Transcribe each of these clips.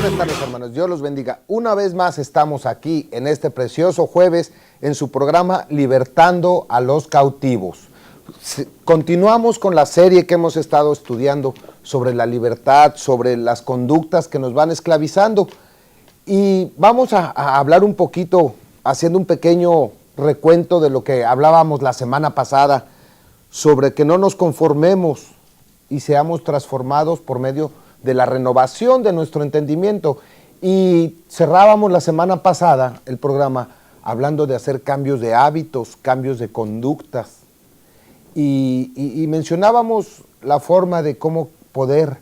Buenas tardes, hermanos. Dios los bendiga. Una vez más estamos aquí en este precioso jueves en su programa Libertando a los Cautivos. Continuamos con la serie que hemos estado estudiando sobre la libertad, sobre las conductas que nos van esclavizando. Y vamos a hablar un poquito, haciendo un pequeño recuento de lo que hablábamos la semana pasada, sobre que no nos conformemos y seamos transformados por medio de la renovación de nuestro entendimiento. Y cerrábamos la semana pasada el programa hablando de hacer cambios de hábitos, cambios de conductas. Y mencionábamos la forma de cómo poder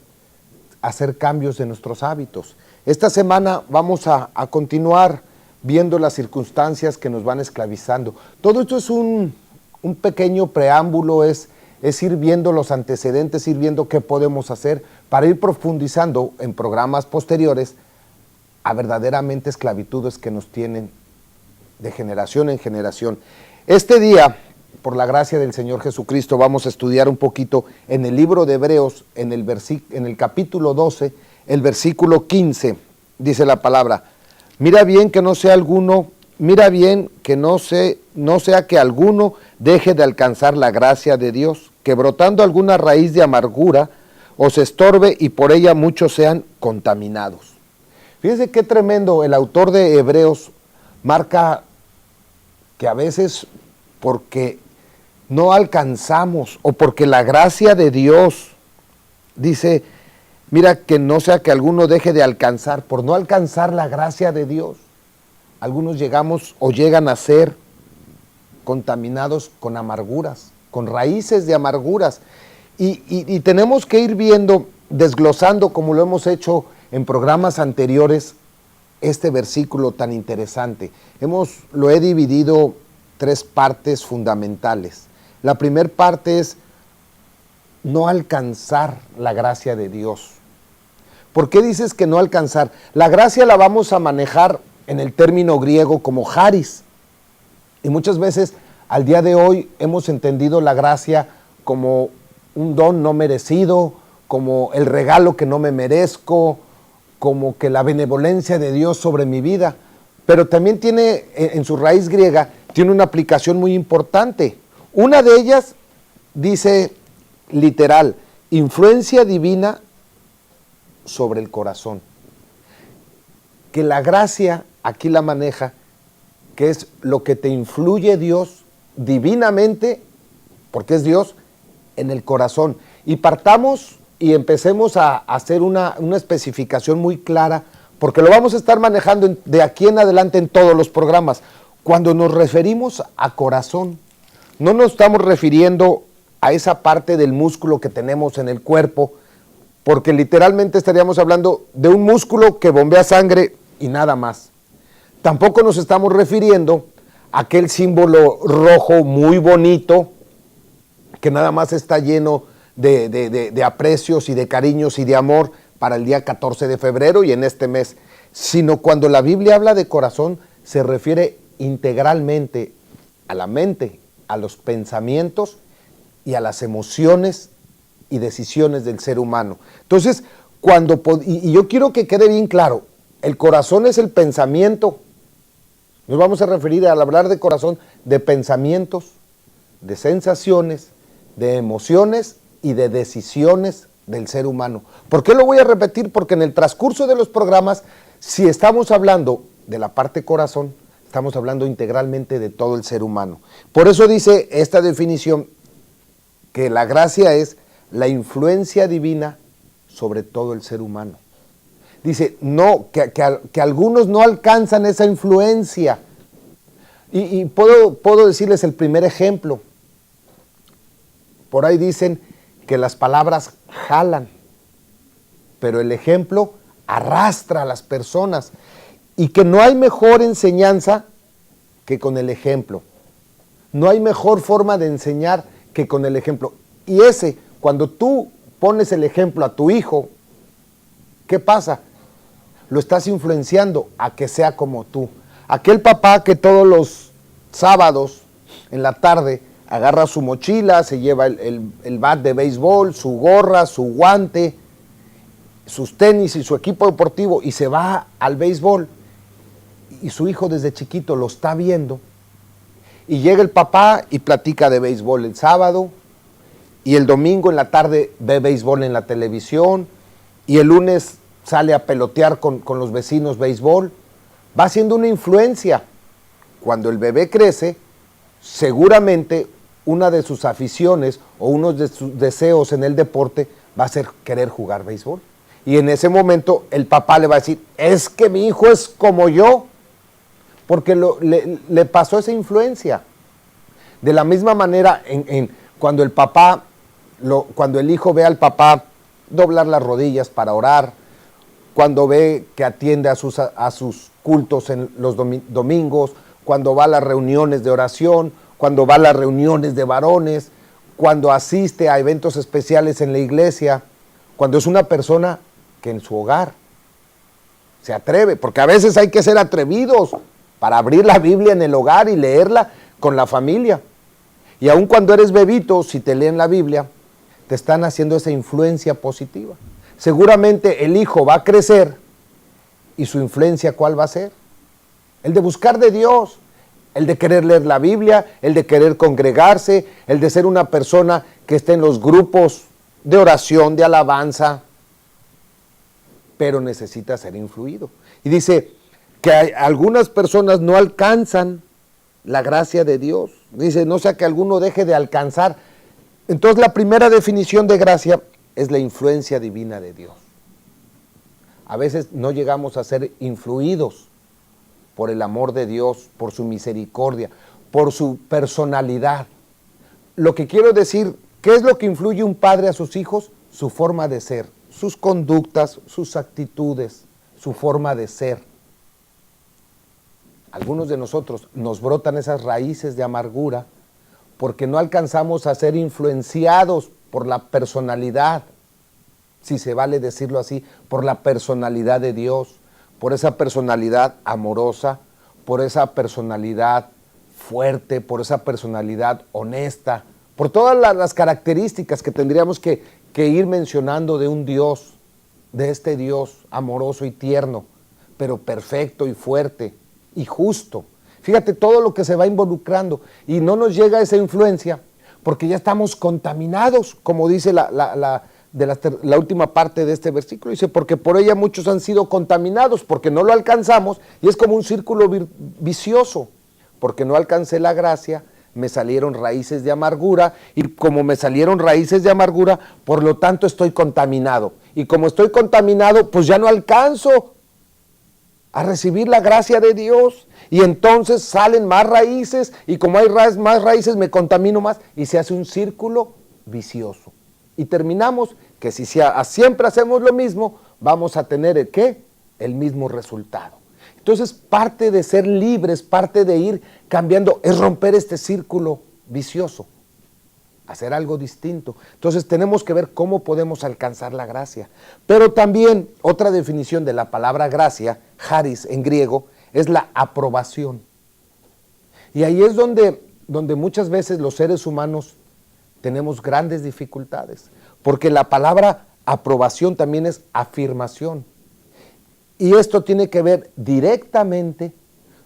hacer cambios de nuestros hábitos. Esta semana vamos a continuar viendo las circunstancias que nos van esclavizando. Todo esto es un pequeño preámbulo, es ir viendo los antecedentes, ir viendo qué podemos hacer para ir profundizando en programas posteriores a verdaderamente esclavitudes que nos tienen de generación en generación. Este día, por la gracia del Señor Jesucristo, vamos a estudiar un poquito en el libro de Hebreos, en el capítulo 12, el versículo 15, dice la palabra: mira bien que no sea que alguno deje de alcanzar la gracia de Dios, que brotando alguna raíz de amargura os estorbe y por ella muchos sean contaminados. Fíjense qué tremendo. El autor de Hebreos marca que a veces porque no alcanzamos o porque la gracia de Dios, dice, mira que no sea que alguno deje de alcanzar, por no alcanzar la gracia de Dios, algunos llegamos o llegan a ser contaminados con amarguras, con raíces de amarguras. Y tenemos que ir viendo, desglosando, como lo hemos hecho en programas anteriores, este versículo tan interesante. Lo he dividido tres partes fundamentales. La primera parte es no alcanzar la gracia de Dios. ¿Por qué dices que no alcanzar? La gracia la vamos a manejar en el término griego como charis. Y muchas veces al día de hoy hemos entendido la gracia como un don no merecido, como el regalo que no me merezco, como que la benevolencia de Dios sobre mi vida. Pero también tiene, en su raíz griega, tiene una aplicación muy importante. Una de ellas dice literal, influencia divina sobre el corazón. Que la gracia aquí la maneja, que es lo que te influye Dios divinamente, porque es Dios, en el corazón. Y partamos y empecemos a hacer una especificación muy clara, porque lo vamos a estar manejando de aquí en adelante en todos los programas. Cuando nos referimos a corazón, no nos estamos refiriendo a esa parte del músculo que tenemos en el cuerpo, porque literalmente estaríamos hablando de un músculo que bombea sangre y nada más. Tampoco nos estamos refiriendo a aquel símbolo rojo muy bonito que nada más está lleno de aprecios y de cariños y de amor para el día 14 de febrero y en este mes, sino cuando la Biblia habla de corazón se refiere integralmente a la mente, a los pensamientos y a las emociones y decisiones del ser humano. Entonces, y yo quiero que quede bien claro, el corazón es el pensamiento. Nos vamos a referir al hablar de corazón de pensamientos, de sensaciones, de emociones y de decisiones del ser humano. ¿Por qué lo voy a repetir? Porque en el transcurso de los programas, si estamos hablando de la parte corazón, estamos hablando integralmente de todo el ser humano. Por eso dice esta definición que la gracia es la influencia divina sobre todo el ser humano. Dice, no, que algunos no alcanzan esa influencia. Y puedo decirles el primer ejemplo. Por ahí dicen que las palabras jalan, pero el ejemplo arrastra a las personas y que no hay mejor enseñanza que con el ejemplo. No hay mejor forma de enseñar que con el ejemplo. Y cuando tú pones el ejemplo a tu hijo, ¿qué pasa? Lo estás influenciando a que sea como tú. Aquel papá que todos los sábados en la tarde agarra su mochila, se lleva el bat de béisbol, su gorra, su guante sus tenis y su equipo deportivo y se va al béisbol y su hijo desde chiquito lo está viendo y llega el papá y platica de béisbol el sábado y el domingo en la tarde ve béisbol en la televisión y el lunes sale a pelotear con los vecinos béisbol, va siendo una influencia. Cuando el bebé crece, seguramente una de sus aficiones o uno de sus deseos en el deporte va a ser querer jugar béisbol. Y en ese momento el papá le va a decir, es que mi hijo es como yo, porque le pasó esa influencia. De la misma manera, cuando el papá, cuando el hijo ve al papá doblar las rodillas para orar, cuando ve que atiende a sus cultos en los domingos, cuando va a las reuniones de oración, cuando va a las reuniones de varones, cuando asiste a eventos especiales en la iglesia, cuando es una persona que en su hogar se atreve, porque a veces hay que ser atrevidos para abrir la Biblia en el hogar y leerla con la familia. Y aun cuando eres bebito, si te leen la Biblia, te están haciendo esa influencia positiva. Seguramente el hijo va a crecer y su influencia, ¿cuál va a ser? El de buscar de Dios, el de querer leer la Biblia, el de querer congregarse, el de ser una persona que esté en los grupos de oración, de alabanza, pero necesita ser influido. Y dice que algunas personas no alcanzan la gracia de Dios. Dice, no sea que alguno deje de alcanzar. Entonces la primera definición de gracia es la influencia divina de Dios. A veces no llegamos a ser influidos por el amor de Dios, por su misericordia, por su personalidad. Lo que quiero decir, ¿qué es lo que influye un padre a sus hijos? Su forma de ser, sus conductas, sus actitudes, su forma de ser. Algunos de nosotros nos brotan esas raíces de amargura porque no alcanzamos a ser influenciados por la personalidad, si se vale decirlo así, por la personalidad de Dios, por esa personalidad amorosa, por esa personalidad fuerte, por esa personalidad honesta, por todas las características que tendríamos que ir mencionando de un Dios, de este Dios amoroso y tierno, pero perfecto y fuerte y justo. Fíjate todo lo que se va involucrando y no nos llega esa influencia porque ya estamos contaminados, como dice la última parte de este versículo. Dice, porque por ella muchos han sido contaminados, porque no lo alcanzamos y es como un círculo vicioso. Porque no alcancé la gracia, me salieron raíces de amargura y como me salieron raíces de amargura, por lo tanto estoy contaminado. Y como estoy contaminado, pues ya no alcanzo a recibir la gracia de Dios y entonces salen más raíces y como hay más raíces me contamino más y se hace un círculo vicioso y terminamos que si siempre hacemos lo mismo vamos a tener el mismo resultado. Entonces parte de ser libres, parte de ir cambiando es romper este círculo vicioso, hacer algo distinto. Entonces tenemos que ver cómo podemos alcanzar la gracia. Pero también otra definición de la palabra gracia, charis en griego, es la aprobación. Y ahí es donde muchas veces los seres humanos tenemos grandes dificultades, porque la palabra aprobación también es afirmación. Y esto tiene que ver directamente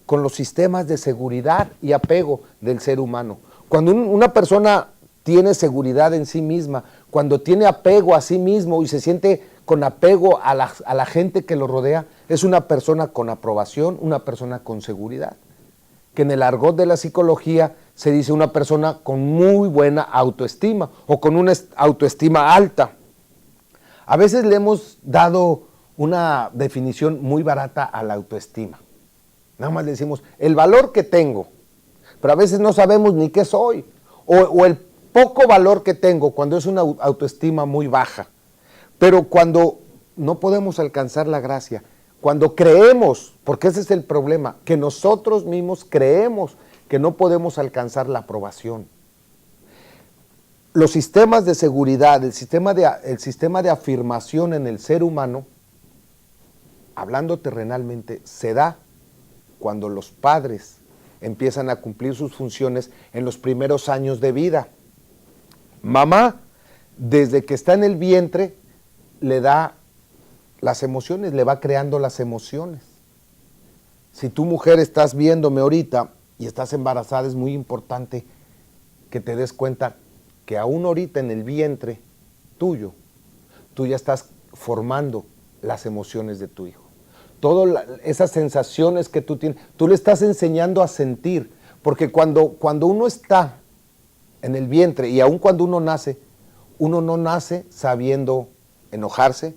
con los sistemas de seguridad y apego del ser humano. Cuando una persona tiene seguridad en sí misma, cuando tiene apego a sí mismo y se siente con apego a la gente que lo rodea, es una persona con aprobación, una persona con seguridad. Que en el argot de la psicología se dice una persona con muy buena autoestima o con una autoestima alta. A veces le hemos dado una definición muy barata a la autoestima. Nada más le decimos el valor que tengo, pero a veces no sabemos ni qué soy o el poco valor que tengo cuando es una autoestima muy baja. Pero cuando no podemos alcanzar la gracia, cuando creemos, porque ese es el problema, que nosotros mismos creemos que no podemos alcanzar la aprobación. Los sistemas de seguridad, el sistema de afirmación en el ser humano, hablando terrenalmente, se da cuando los padres empiezan a cumplir sus funciones en los primeros años de vida. Mamá, desde que está en el vientre, le da las emociones, le va creando las emociones. Si tú, mujer, estás viéndome ahorita y estás embarazada, es muy importante que te des cuenta que aún ahorita en el vientre tuyo, tú ya estás formando las emociones de tu hijo. Todas esas sensaciones que tú tienes, tú le estás enseñando a sentir, porque cuando uno está en el vientre y aún cuando uno no nace sabiendo enojarse,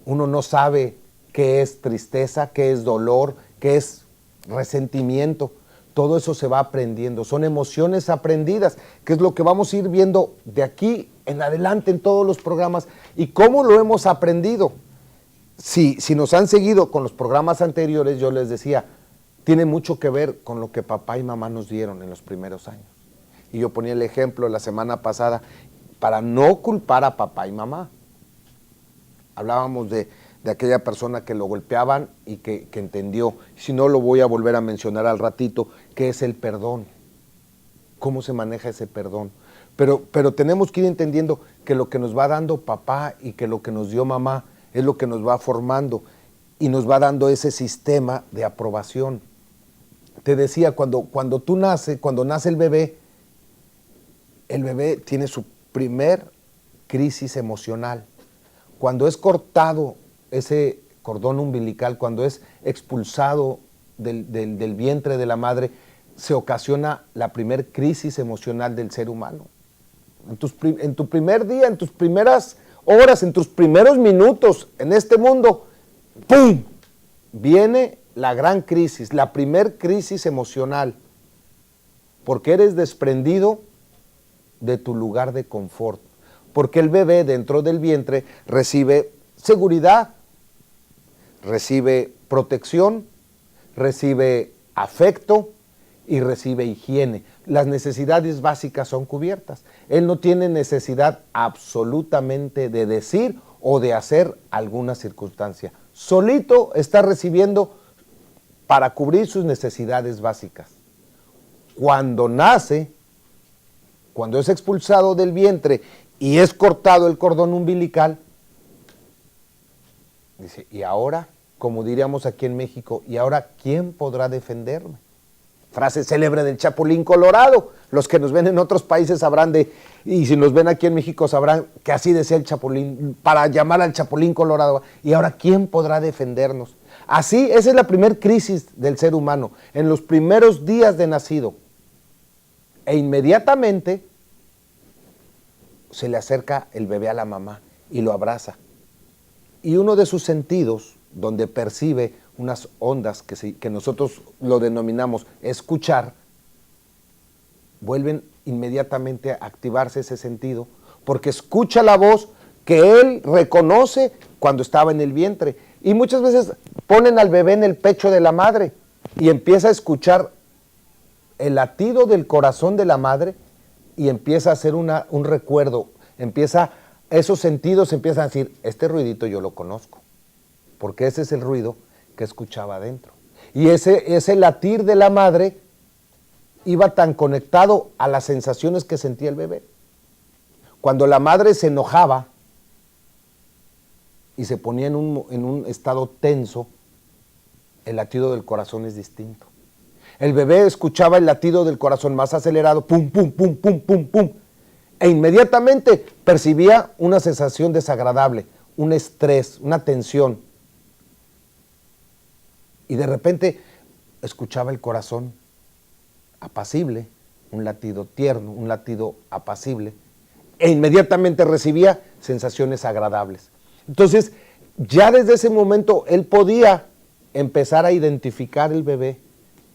uno no sabe qué es tristeza, qué es dolor, qué es resentimiento. Todo eso se va aprendiendo, son emociones aprendidas, que es lo que vamos a ir viendo de aquí en adelante en todos los programas. ¿Y cómo lo hemos aprendido? Si nos han seguido con los programas anteriores, yo les decía, tiene mucho que ver con lo que papá y mamá nos dieron en los primeros años. Y yo ponía el ejemplo la semana pasada, para no culpar a papá y mamá. Hablábamos de aquella persona que lo golpeaban y que entendió. Si no, lo voy a volver a mencionar al ratito, qué es el perdón, cómo se maneja ese perdón. Pero tenemos que ir entendiendo que lo que nos va dando papá y que lo que nos dio mamá es lo que nos va formando y nos va dando ese sistema de aprobación. Te decía, cuando nace el bebé tiene su primer crisis emocional. Cuando es cortado ese cordón umbilical, cuando es expulsado del vientre de la madre, se ocasiona la primer crisis emocional del ser humano. En tu primer día, en tus primeras horas, en tus primeros minutos en este mundo, ¡pum!, viene la gran crisis, la primer crisis emocional, porque eres desprendido de tu lugar de confort, porque el bebé dentro del vientre recibe seguridad, recibe protección, recibe afecto y recibe higiene. Las necesidades básicas son cubiertas. Él no tiene necesidad absolutamente de decir o de hacer alguna circunstancia. Solito está recibiendo para cubrir sus necesidades básicas. Cuando nace, cuando es expulsado del vientre y es cortado el cordón umbilical, dice, y ahora, como diríamos aquí en México, ¿y ahora quién podrá defenderme? Frase célebre del Chapulín Colorado. Los que nos ven en otros países sabrán y si nos ven aquí en México sabrán que así decía el Chapulín, para llamar al Chapulín Colorado. ¿Y ahora quién podrá defendernos? Así, esa es la primer crisis del ser humano, en los primeros días de nacido. E inmediatamente se le acerca el bebé a la mamá y lo abraza. Y uno de sus sentidos, donde percibe unas ondas que nosotros lo denominamos escuchar, vuelven inmediatamente a activarse ese sentido, porque escucha la voz que él reconoce cuando estaba en el vientre. Y muchas veces ponen al bebé en el pecho de la madre y empieza a escuchar el latido del corazón de la madre y empieza a hacer un recuerdo, esos sentidos empiezan a decir, este ruidito yo lo conozco, porque ese es el ruido que escuchaba adentro. Y ese latir de la madre iba tan conectado a las sensaciones que sentía el bebé. Cuando la madre se enojaba y se ponía en un estado tenso, el latido del corazón es distinto. El bebé escuchaba el latido del corazón más acelerado, pum, pum, pum, pum, pum, pum, e inmediatamente percibía una sensación desagradable, un estrés, una tensión. Y de repente escuchaba el corazón apacible, un latido tierno, un latido apacible, e inmediatamente recibía sensaciones agradables. Entonces, ya desde ese momento él podía empezar a identificar el bebé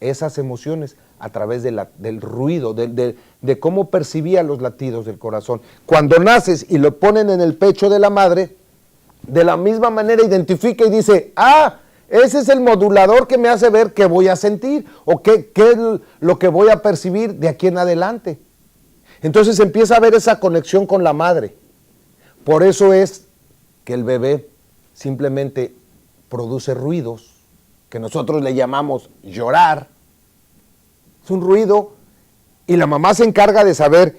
esas emociones a través del ruido, de cómo percibía los latidos del corazón. Cuando naces y lo ponen en el pecho de la madre, de la misma manera identifica y dice, ese es el modulador que me hace ver qué voy a sentir o qué es lo que voy a percibir de aquí en adelante. Entonces empieza a haber esa conexión con la madre. Por eso es que el bebé simplemente produce ruidos que nosotros le llamamos llorar. Es un ruido y la mamá se encarga de saber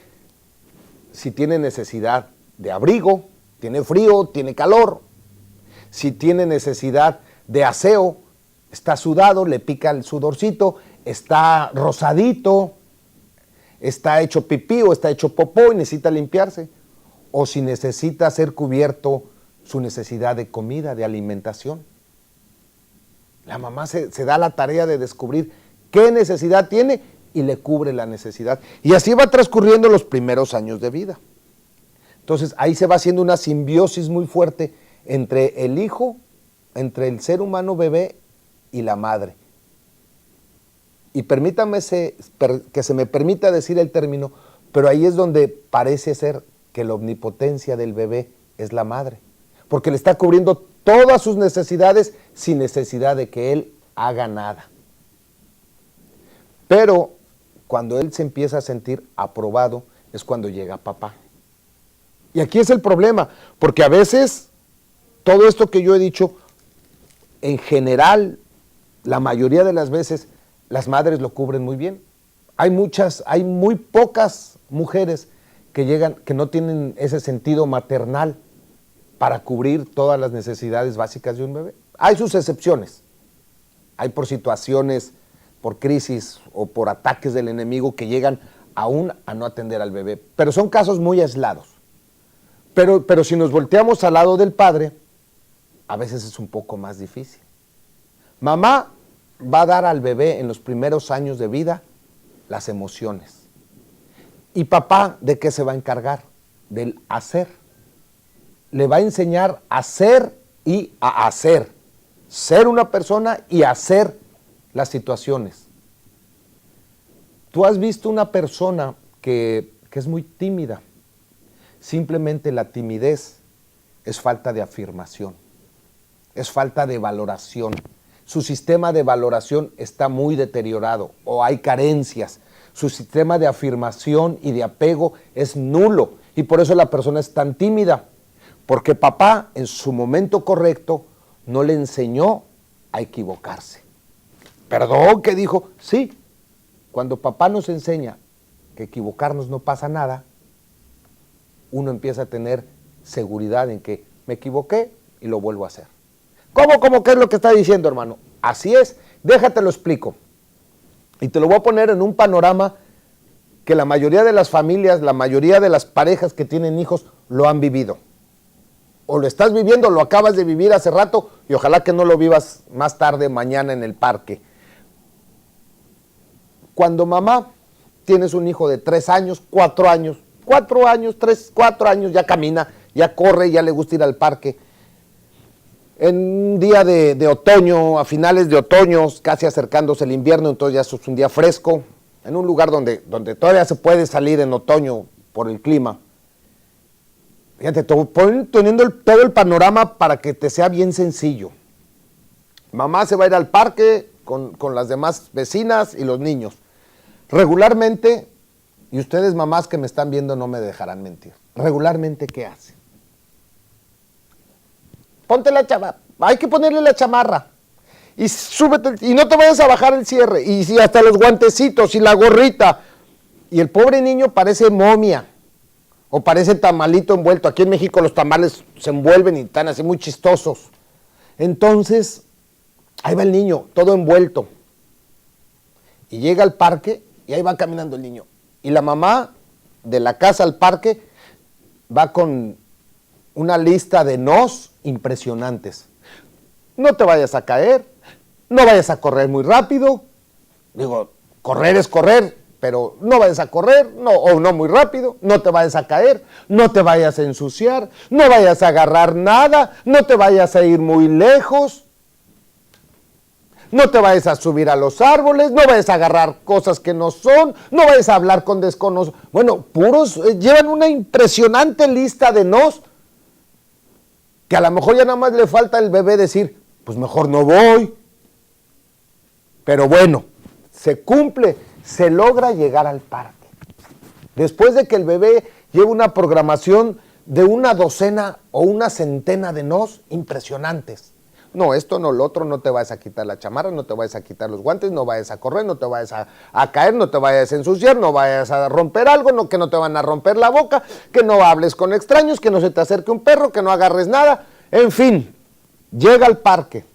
si tiene necesidad de abrigo, tiene frío, tiene calor. Si tiene necesidad de aseo, está sudado, le pica el sudorcito, está rosadito, está hecho pipí o está hecho popó y necesita limpiarse. O si necesita ser cubierto su necesidad de comida, de alimentación. La mamá se da la tarea de descubrir qué necesidad tiene y le cubre la necesidad. Y así va transcurriendo los primeros años de vida. Entonces ahí se va haciendo una simbiosis muy fuerte entre el hijo, entre el ser humano bebé y la madre. Y permítame que se me permita decir el término, pero ahí es donde parece ser que la omnipotencia del bebé es la madre, porque le está cubriendo todas sus necesidades sin necesidad de que él haga nada. Pero cuando él se empieza a sentir aprobado es cuando llega papá. Y aquí es el problema, porque a veces todo esto que yo he dicho, en general, la mayoría de las veces, las madres lo cubren muy bien. Hay muy pocas mujeres que llegan, que no tienen ese sentido maternal para cubrir todas las necesidades básicas de un bebé. Hay sus excepciones. Hay por situaciones, por crisis o por ataques del enemigo que llegan aún a no atender al bebé. Pero son casos muy aislados. Pero si nos volteamos al lado del padre, a veces es un poco más difícil. Mamá va a dar al bebé en los primeros años de vida las emociones. ¿Y papá de qué se va a encargar? Del hacer. Le va a enseñar a ser y a hacer. Ser una persona y hacer las situaciones. Tú has visto una persona que es muy tímida. Simplemente la timidez es falta de afirmación. Es falta de valoración. Su sistema de valoración está muy deteriorado o hay carencias. Su sistema de afirmación y de apego es nulo y por eso la persona es tan tímida, porque papá en su momento correcto no le enseñó a equivocarse. Perdón, que dijo, sí, cuando papá nos enseña que equivocarnos no pasa nada, uno empieza a tener seguridad en que me equivoqué y lo vuelvo a hacer. ¿Cómo qué es lo que está diciendo, hermano? Así es, déjate lo explico. Y te lo voy a poner en un panorama que la mayoría de las familias, la mayoría de las parejas que tienen hijos lo han vivido. O lo estás viviendo, lo acabas de vivir hace rato y ojalá que no lo vivas más tarde, mañana en el parque. Cuando mamá tienes un hijo de 3 años, 4 años, 4 años, ya camina, ya corre, ya le gusta ir al parque. En un día de otoño, a finales de otoño, casi acercándose el invierno, entonces ya es un día fresco, en un lugar donde todavía se puede salir en otoño por el clima. Fíjate, poniendo todo el panorama para que te sea bien sencillo. Mamá se va a ir al parque con las demás vecinas y los niños. Regularmente, y ustedes mamás que me están viendo no me dejarán mentir, regularmente, ¿qué hace? Ponte la chamarra, hay que ponerle la chamarra y súbete y no te vayas a bajar el cierre y si hasta los guantecitos y la gorrita y el pobre niño parece momia o parece tamalito envuelto. Aquí en México los tamales se envuelven y están así muy chistosos. Entonces, ahí va el niño, todo envuelto y llega al parque y ahí va caminando el niño y la mamá de la casa al parque va con una lista de nos impresionantes. No te vayas a caer, no vayas a correr muy rápido. Digo, correr es correr, pero no vayas a correr, no muy rápido, no te vayas a caer, no te vayas a ensuciar, no vayas a agarrar nada, no te vayas a ir muy lejos, no te vayas a subir a los árboles, no vayas a agarrar cosas que no son, no vayas a hablar con desconocidos. Bueno, llevan una impresionante lista de nos, que a lo mejor ya nada más le falta al bebé decir, pues mejor no voy. Pero bueno, se cumple, se logra llegar al parque. Después de que el bebé lleva una programación de una docena o una centena de nos impresionantes. No, esto no, lo otro, no te vayas a quitar la chamarra, no te vayas a quitar los guantes, no vayas a correr, no te vayas a caer, no te vayas a ensuciar, no vayas a romper algo, que no te van a romper la boca, que no hables con extraños, que no se te acerque un perro, que no agarres nada, en fin. llega al parque,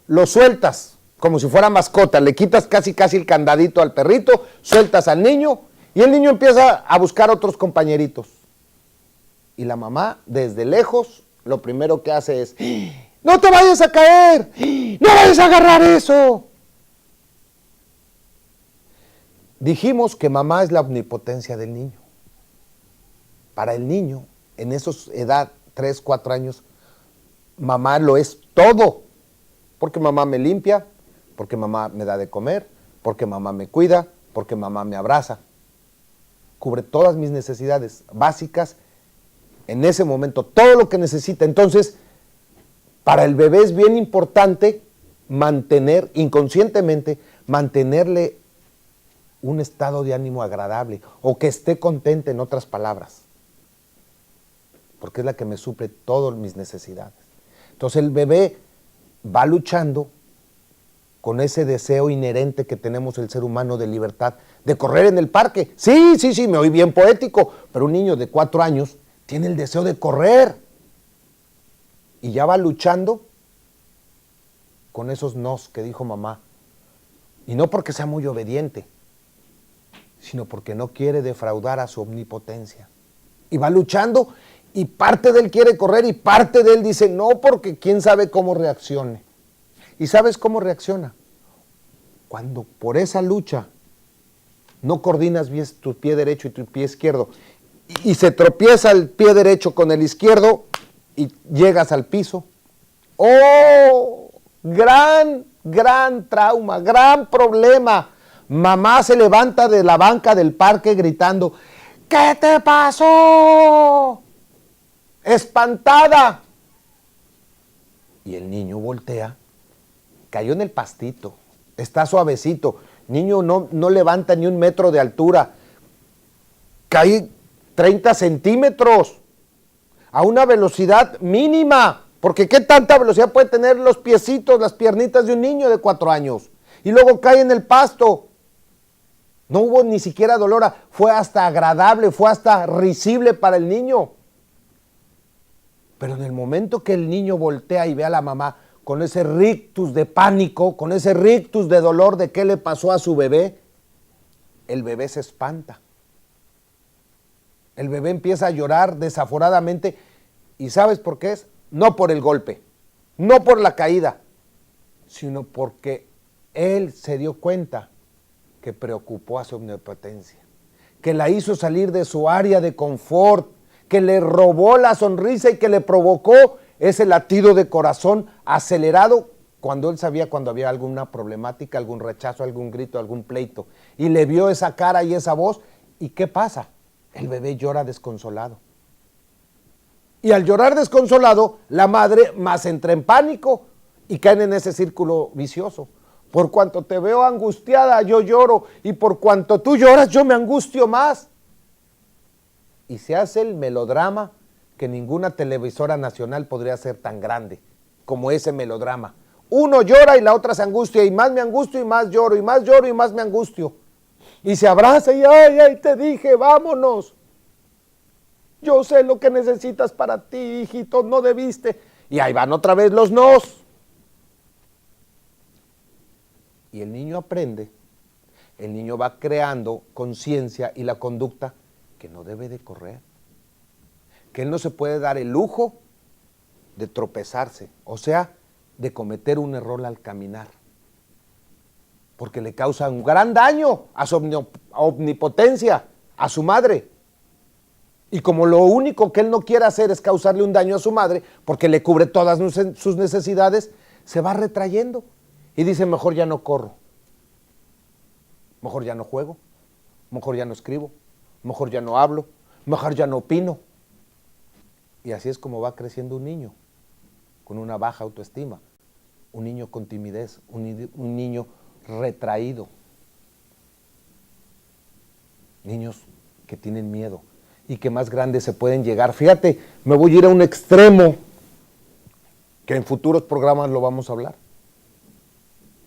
lo sueltas como si fuera mascota, le quitas casi el candadito al perrito, sueltas al niño y el niño empieza a buscar otros compañeritos. Y la mamá, desde lejos, lo primero que hace es, ¡no te vayas a caer! ¡No vayas a agarrar eso! Dijimos que mamá es la omnipotencia del niño. Para el niño, en esa edad, 3, 4 años, mamá lo es todo. Porque mamá me limpia, porque mamá me da de comer, porque mamá me cuida, porque mamá me abraza. Cubre todas mis necesidades básicas en ese momento, todo lo que necesita. Entonces, para el bebé es bien importante mantener, inconscientemente, mantenerle un estado de ánimo agradable o que esté contenta, en otras palabras, porque es la que me suple todas mis necesidades. Entonces el bebé va luchando con ese deseo inherente que tenemos el ser humano de libertad, de correr en el parque. Sí, me oí bien poético, pero un niño de 4 años tiene el deseo de correr y ya va luchando con esos nos que dijo mamá. Y no porque sea muy obediente, sino porque no quiere defraudar a su omnipotencia. Y va luchando y parte de él quiere correr y parte de él dice no, porque quién sabe cómo reaccione. ¿Y sabes cómo reacciona? Cuando por esa lucha no coordinas bien tu pie derecho y tu pie izquierdo y se tropieza el pie derecho con el izquierdo y llegas al piso. ¡Oh! Gran trauma, gran problema. Mamá se levanta de la banca del parque gritando, ¿qué te pasó? Espantada. Y el niño voltea, cayó en el pastito, está suavecito, niño no levanta ni 1 metro de altura, cae 30 centímetros a una velocidad mínima, porque ¿qué tanta velocidad puede tener los piecitos, las piernitas de un niño de 4 años? Y luego cae en el pasto. No hubo ni siquiera dolor, fue hasta agradable, fue hasta risible para el niño. Pero en el momento que el niño voltea y ve a la mamá con ese rictus de pánico, con ese rictus de dolor de qué le pasó a su bebé, el bebé se espanta. El bebé empieza a llorar desaforadamente. ¿Y sabes por qué es? No por el golpe, no por la caída, sino porque él se dio cuenta que preocupó a su omnipotencia, que la hizo salir de su área de confort, que le robó la sonrisa y que le provocó ese latido de corazón acelerado cuando él sabía cuando había alguna problemática, algún rechazo, algún grito, algún pleito. Y le vio esa cara y esa voz. ¿Y qué pasa? El bebé llora desconsolado. Y al llorar desconsolado, la madre más entra en pánico y caen en ese círculo vicioso. Por cuanto te veo angustiada, yo lloro, y por cuanto tú lloras, yo me angustio más. Y se hace el melodrama que ninguna televisora nacional podría ser tan grande como ese melodrama. Uno llora y la otra se angustia, y más me angustio y más lloro, y más lloro y más me angustio. Y se abraza y ay, te dije, vámonos. Yo sé lo que necesitas para ti, hijito, no debiste. Y ahí van otra vez los nos. Y el niño aprende, el niño va creando conciencia y la conducta que no debe de correr, que él no se puede dar el lujo de tropezarse, o sea, de cometer un error al caminar, porque le causa un gran daño a su omnipotencia, a su madre. Y como lo único que él no quiere hacer es causarle un daño a su madre, porque le cubre todas sus necesidades, se va retrayendo y dice, mejor ya no corro, mejor ya no juego, mejor ya no escribo, mejor ya no hablo, mejor ya no opino. Y así es como va creciendo un niño con una baja autoestima, un niño con timidez, un niño retraído, niños que tienen miedo y que más grandes se pueden llegar. Fíjate, me voy a ir a un extremo que en futuros programas lo vamos a hablar,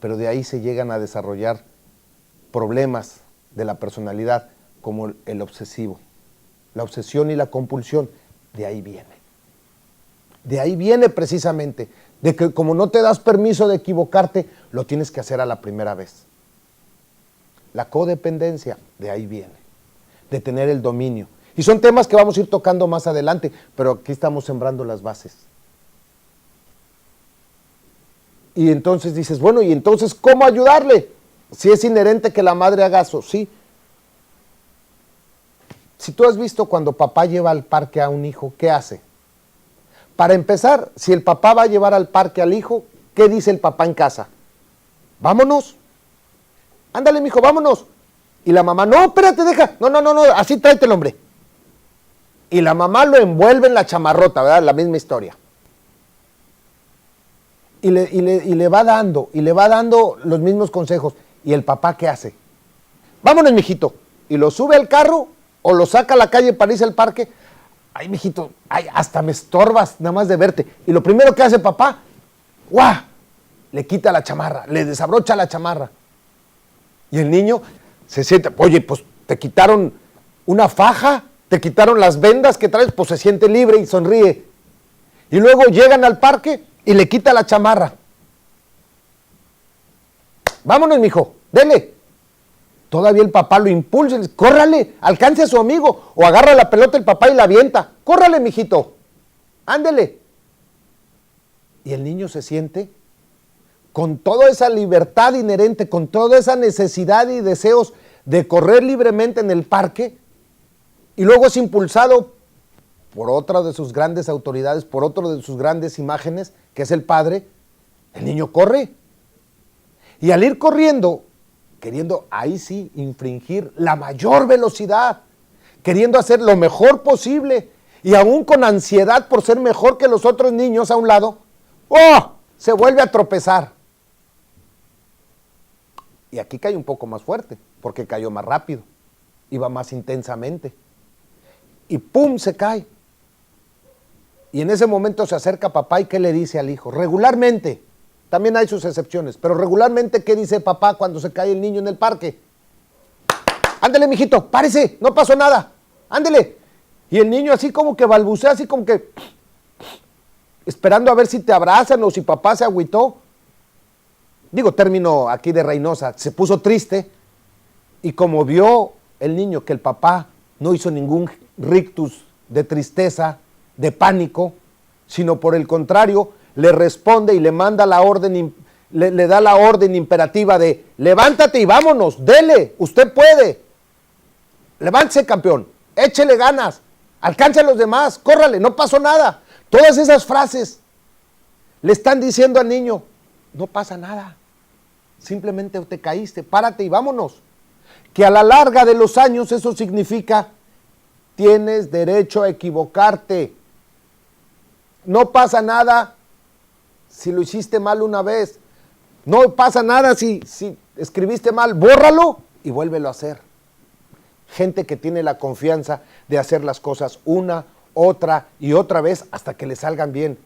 pero de ahí se llegan a desarrollar problemas de la personalidad como el obsesivo, la obsesión y la compulsión. De ahí viene precisamente de que como no te das permiso de equivocarte, lo tienes que hacer a la primera vez. La codependencia, de ahí viene, de tener el dominio. Y son temas que vamos a ir tocando más adelante, pero aquí estamos sembrando las bases. Y entonces dices, bueno, ¿y entonces cómo ayudarle? Si es inherente que la madre haga eso, sí. Si tú has visto cuando papá lleva al parque a un hijo, ¿qué hace? Para empezar, si el papá va a llevar al parque al hijo, ¿qué dice el papá en casa? Vámonos. Ándale, mijo, vámonos. Y la mamá, no, espérate, deja. No, así tráete el hombre. Y la mamá lo envuelve en la chamarrota, ¿verdad? La misma historia. Y le va dando los mismos consejos. ¿Y el papá qué hace? Vámonos, mijito. Y lo sube al carro o lo saca a la calle para irse al parque. Ay, mijito, ay, hasta me estorbas nada más de verte. Y lo primero que hace papá, ¡guau! Le quita la chamarra, le desabrocha la chamarra. Y el niño se siente, oye, pues te quitaron una faja, te quitaron las vendas que traes, pues se siente libre y sonríe. Y luego llegan al parque y le quita la chamarra. Vámonos, mijo, dele. Todavía el papá lo impulsa, le dice, córrale, alcance a su amigo, o agarra la pelota el papá y la avienta. Córrale, mijito, ándele. Y el niño se siente con toda esa libertad inherente, con toda esa necesidad y deseos de correr libremente en el parque, y luego es impulsado por otra de sus grandes autoridades, por otro de sus grandes imágenes, que es el padre. El niño corre. Y al ir corriendo, queriendo ahí sí infringir la mayor velocidad, queriendo hacer lo mejor posible, y aún con ansiedad por ser mejor que los otros niños a un lado, ¡oh!, se vuelve a tropezar. Y aquí cae un poco más fuerte, porque cayó más rápido, iba más intensamente. Y ¡pum!, se cae. Y en ese momento se acerca papá y ¿qué le dice al hijo? Regularmente, también hay sus excepciones, pero regularmente, ¿qué dice papá cuando se cae el niño en el parque? Ándele, mijito, párese, no pasó nada, ándele. Y el niño así como que balbucea, así como que esperando a ver si te abrazan o si papá se agüitó. Digo, término aquí de Reynosa, se puso triste y como vio el niño que el papá no hizo ningún rictus de tristeza, de pánico, sino por el contrario, le responde y le manda la orden, le da la orden imperativa de levántate y vámonos, dele, usted puede. Levántese, campeón, échele ganas, alcance a los demás, córrale, no pasó nada. Todas esas frases le están diciendo al niño, no pasa nada, simplemente te caíste, párate y vámonos. Que a la larga de los años eso significa, tienes derecho a equivocarte. No pasa nada si lo hiciste mal una vez. No pasa nada si escribiste mal, bórralo y vuélvelo a hacer. Gente que tiene la confianza de hacer las cosas una, otra y otra vez hasta que le salgan bien,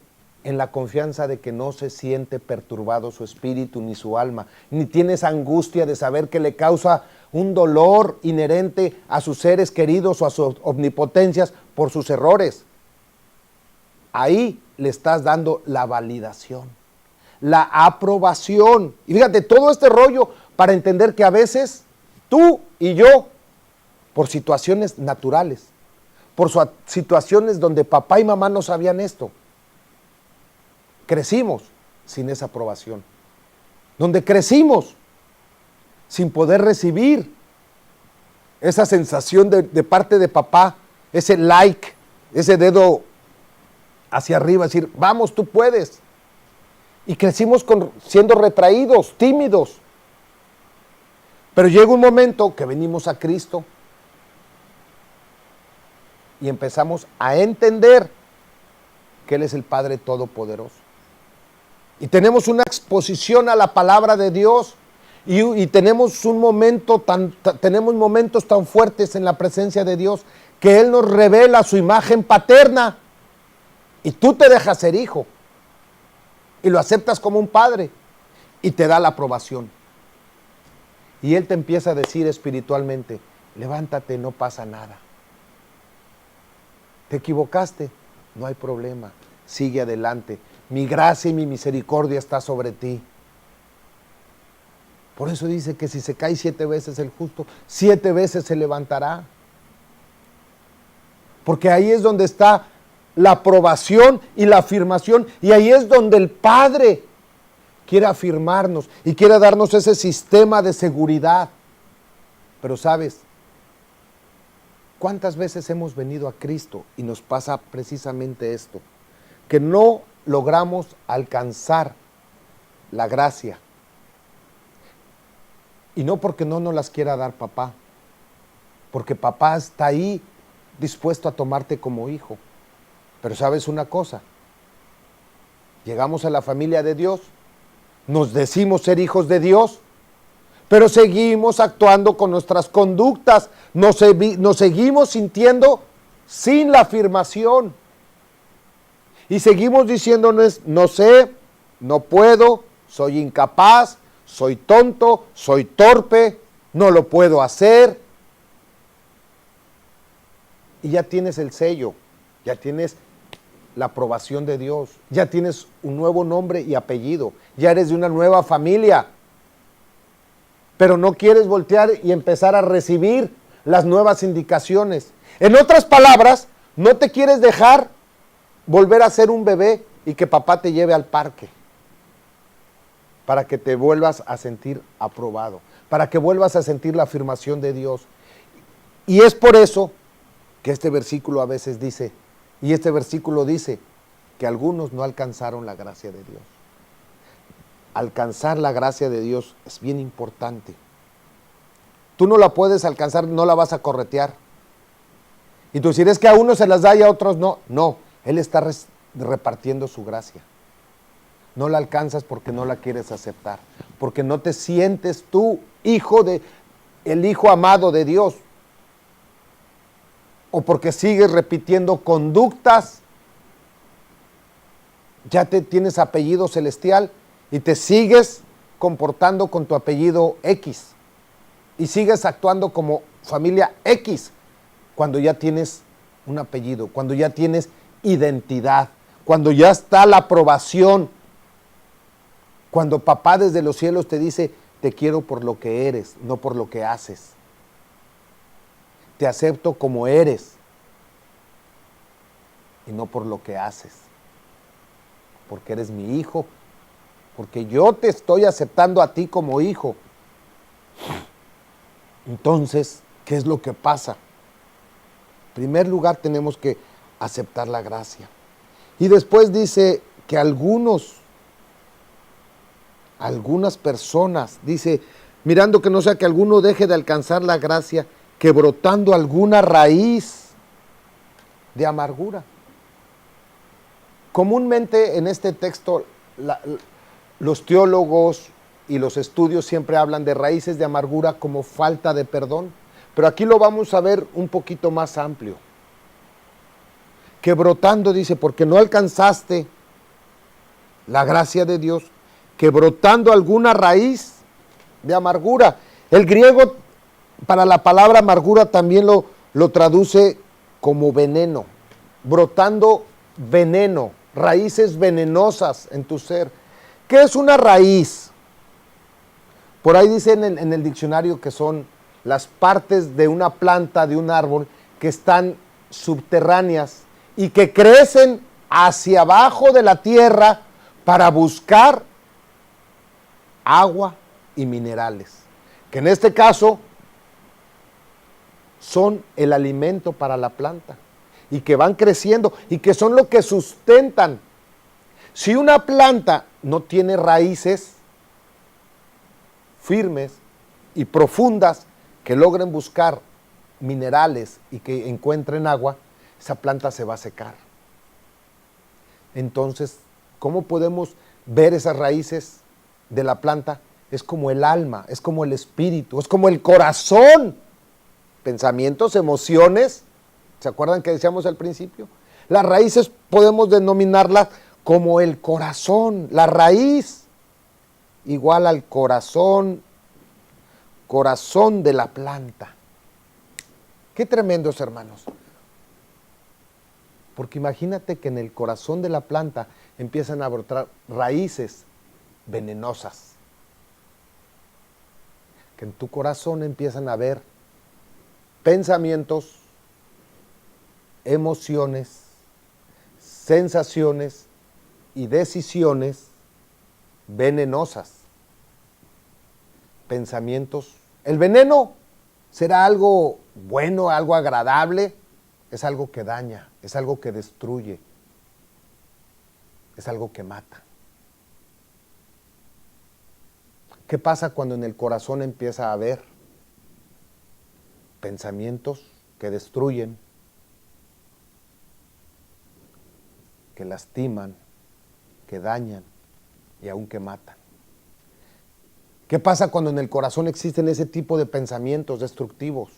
en la confianza de que no se siente perturbado su espíritu ni su alma, ni tiene esa angustia de saber que le causa un dolor inherente a sus seres queridos o a sus omnipotencias por sus errores. Ahí le estás dando la validación, la aprobación. Y fíjate, todo este rollo para entender que a veces tú y yo, por situaciones naturales, por situaciones donde papá y mamá no sabían esto, crecimos sin esa aprobación, donde crecimos sin poder recibir esa sensación de parte de papá, ese like, ese dedo hacia arriba, decir, vamos, tú puedes. Y crecimos siendo retraídos, tímidos. Pero llega un momento que venimos a Cristo y empezamos a entender que Él es el Padre Todopoderoso. Y tenemos una exposición a la palabra de Dios y tenemos tenemos momentos tan fuertes en la presencia de Dios que Él nos revela su imagen paterna. Y tú te dejas ser hijo y lo aceptas como un padre y te da la aprobación. Y Él te empieza a decir espiritualmente, levántate, no pasa nada. Te equivocaste, no hay problema, sigue adelante. mi gracia y mi misericordia está sobre ti. Por eso dice que si se cae 7 veces el justo, 7 veces se levantará. Porque ahí es donde está la aprobación y la afirmación, y ahí es donde el Padre quiere afirmarnos y quiere darnos ese sistema de seguridad. Pero ¿sabes cuántas veces hemos venido a Cristo y nos pasa precisamente esto? Que no logramos alcanzar la gracia. Y no porque no nos las quiera dar papá, porque papá está ahí dispuesto a tomarte como hijo. Pero ¿sabes una cosa? Llegamos a la familia de Dios, nos decimos ser hijos de Dios, pero seguimos actuando con nuestras conductas, nos seguimos sintiendo sin la afirmación. Y seguimos diciéndonos, no sé, no puedo, soy incapaz, soy tonto, soy torpe, no lo puedo hacer. Y ya tienes el sello, ya tienes la aprobación de Dios, ya tienes un nuevo nombre y apellido, ya eres de una nueva familia. Pero no quieres voltear y empezar a recibir las nuevas indicaciones. En otras palabras, no te quieres dejar volver a ser un bebé y que papá te lleve al parque para que te vuelvas a sentir aprobado, para que vuelvas a sentir la afirmación de Dios. Y es por eso que este versículo a veces dice, y este versículo dice que algunos no alcanzaron la gracia de Dios. Alcanzar la gracia de Dios es bien importante. Tú no la puedes alcanzar, no la vas a corretear. Y tú decir, es que a unos se las da y a otros no. No, Él está repartiendo su gracia. No la alcanzas porque no la quieres aceptar, porque no te sientes tú el hijo amado de Dios, o porque sigues repitiendo conductas. Ya tienes apellido celestial y te sigues comportando con tu apellido X y sigues actuando como familia X cuando ya tienes un apellido, cuando ya tienes identidad, cuando ya está la aprobación, cuando papá desde los cielos te dice, te quiero por lo que eres, no por lo que haces. Te acepto como eres y no por lo que haces, porque eres mi hijo, porque yo te estoy aceptando a ti como hijo. Entonces, ¿qué es lo que pasa? En primer lugar, tenemos que aceptar la gracia. Y después dice que algunas personas, dice, mirando que no sea que alguno deje de alcanzar la gracia, que brotando alguna raíz de amargura. Comúnmente en este texto los teólogos y los estudios siempre hablan de raíces de amargura como falta de perdón, pero aquí lo vamos a ver un poquito más amplio. Que brotando, dice, porque no alcanzaste la gracia de Dios, que brotando alguna raíz de amargura. El griego para la palabra amargura también lo traduce como veneno, brotando veneno, raíces venenosas en tu ser. ¿Qué es una raíz? Por ahí dice en el diccionario que son las partes de una planta, de un árbol, que están subterráneas y que crecen hacia abajo de la tierra para buscar agua y minerales, que en este caso son el alimento para la planta y que van creciendo y que son lo que sustentan. Si una planta no tiene raíces firmes y profundas que logren buscar minerales y que encuentren agua, esa planta se va a secar. Entonces, ¿cómo podemos ver esas raíces de la planta? Es como el alma, es como el espíritu, es como el corazón. Pensamientos, emociones, ¿se acuerdan que decíamos al principio? Las raíces podemos denominarlas como el corazón, la raíz, igual al corazón de la planta. Qué tremendos, hermanos. Porque imagínate que en el corazón de la planta empiezan a brotar raíces venenosas, que en tu corazón empiezan a haber pensamientos, emociones, sensaciones y decisiones venenosas. Pensamientos. El veneno será algo bueno, algo agradable, es algo que daña, es algo que destruye, es algo que mata. ¿Qué pasa cuando en el corazón empieza a haber pensamientos que destruyen, que lastiman, que dañan y aún que matan? ¿Qué pasa cuando en el corazón existen ese tipo de pensamientos destructivos?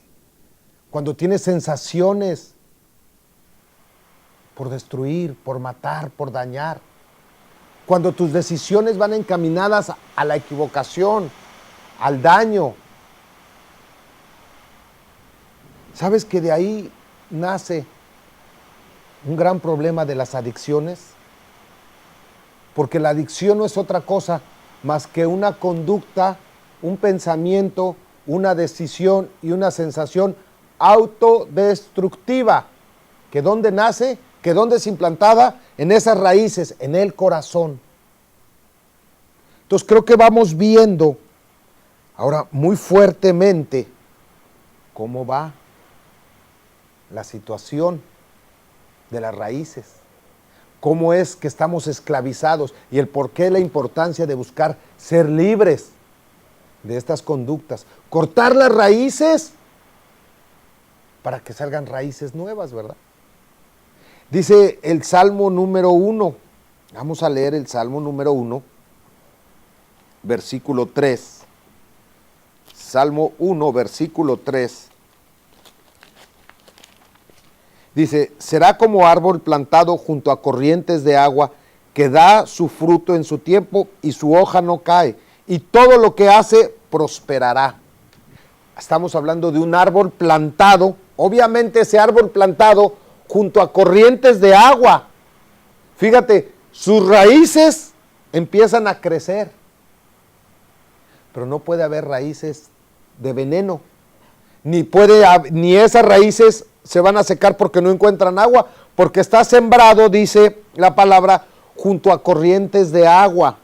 Cuando tienes sensaciones por destruir, por matar, por dañar. Cuando tus decisiones van encaminadas a la equivocación, al daño. ¿Sabes que de ahí nace un gran problema de las adicciones? Porque la adicción no es otra cosa más que una conducta, un pensamiento, una decisión y una sensación autodestructiva. ¿Que dónde nace? ¿Que dónde es implantada? En esas raíces, en el corazón. Entonces creo que vamos viendo ahora muy fuertemente cómo va la situación de las raíces. Cómo es que estamos esclavizados y el por qué la importancia de buscar ser libres de estas conductas. Cortar las raíces para que salgan raíces nuevas, ¿verdad? Dice el Salmo número 1, vamos a leer el Salmo número 1, versículo 3. Salmo 1, versículo 3. Dice, será como árbol plantado junto a corrientes de agua, que da su fruto en su tiempo y su hoja no cae, y todo lo que hace prosperará. Estamos hablando de un árbol plantado, obviamente ese árbol plantado junto a corrientes de agua. Fíjate, sus raíces empiezan a crecer, pero no puede haber raíces de veneno, ni esas raíces se van a secar porque no encuentran agua, porque está sembrado, dice la palabra, junto a corrientes de agua,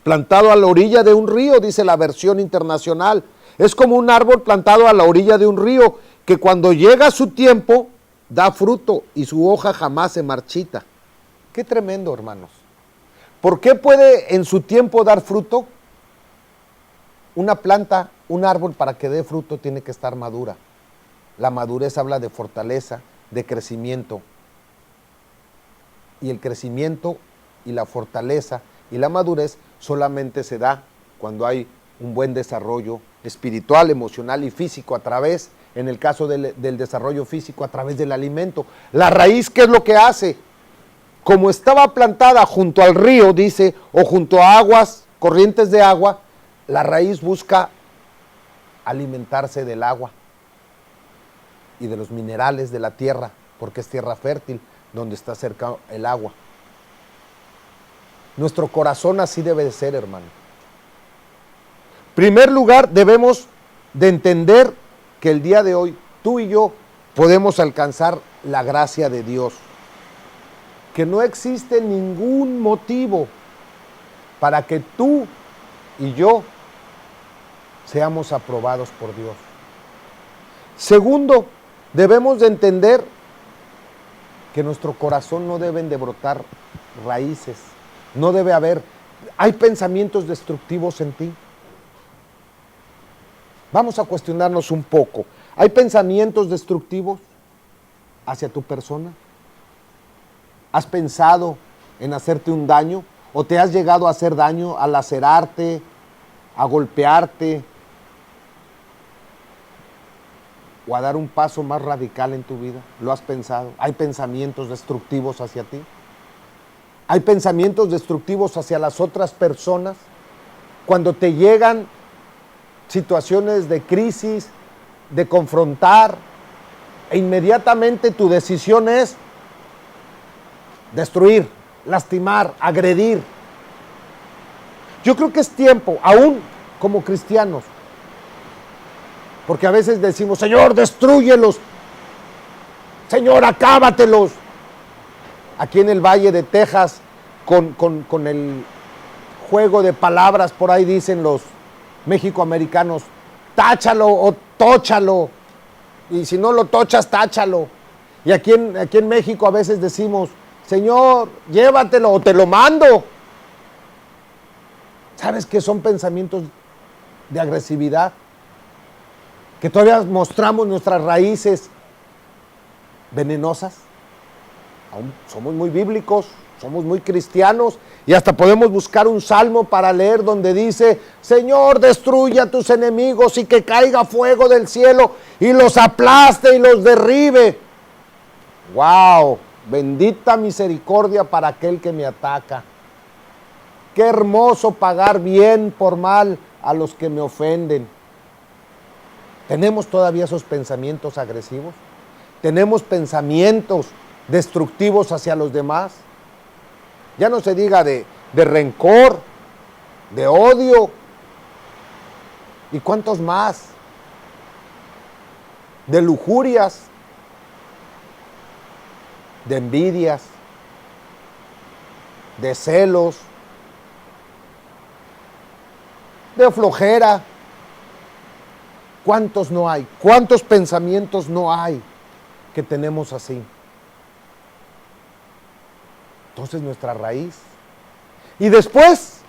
plantado a la orilla de un río, dice la versión internacional. Es como un árbol plantado a la orilla de un río, que cuando llega su tiempo, da fruto y su hoja jamás se marchita. Qué tremendo, hermanos. ¿Por qué puede en su tiempo dar fruto? Una planta, un árbol, para que dé fruto tiene que estar madura. La madurez habla de fortaleza, de crecimiento. Y el crecimiento y la fortaleza y la madurez solamente se da cuando hay un buen desarrollo espiritual, emocional y físico a través, en el caso del desarrollo físico, a través del alimento. La raíz, ¿qué es lo que hace? Como estaba plantada junto al río, dice, o junto a aguas, corrientes de agua, la raíz busca alimentarse del agua y de los minerales de la tierra, porque es tierra fértil, donde está cerca el agua. Nuestro corazón así debe de ser, hermano. En primer lugar, debemos de entender que el día de hoy, tú y yo podemos alcanzar la gracia de Dios. Que no existe ningún motivo para que tú y yo seamos aprobados por Dios. Segundo, debemos de entender que en nuestro corazón no deben de brotar raíces, no debe haber, hay pensamientos destructivos en ti. Vamos a cuestionarnos un poco. ¿Hay pensamientos destructivos hacia tu persona? ¿Has pensado en hacerte un daño? ¿O te has llegado a hacer daño, a lacerarte, a golpearte, o a dar un paso más radical en tu vida? ¿Lo has pensado? ¿Hay pensamientos destructivos hacia ti? ¿Hay pensamientos destructivos hacia las otras personas? Cuando te llegan situaciones de crisis, de confrontar, e inmediatamente tu decisión es destruir, lastimar, agredir. Yo creo que es tiempo, aún como cristianos, porque a veces decimos, Señor, destrúyelos, Señor, acábatelos. Aquí en el Valle de Texas, con el juego de palabras, por ahí dicen los mexicoamericanos, táchalo o tóchalo, y si no lo tochas, táchalo. Y aquí en México a veces decimos, Señor, llévatelo o te lo mando. ¿Sabes qué son pensamientos de agresividad? Que todavía mostramos nuestras raíces venenosas. Aún somos muy bíblicos, somos muy cristianos y hasta podemos buscar un salmo para leer donde dice, Señor, destruye a tus enemigos y que caiga fuego del cielo y los aplaste y los derribe. ¡Wow! Bendita misericordia para aquel que me ataca. Qué hermoso pagar bien por mal a los que me ofenden. ¿Tenemos todavía esos pensamientos agresivos? ¿Tenemos pensamientos destructivos hacia los demás? Ya no se diga de rencor, de odio. ¿Y cuántos más? De lujurias, de envidias, de celos, de flojera. ¿Cuántos no hay? ¿Cuántos pensamientos no hay que tenemos así? Entonces nuestra raíz. Y después,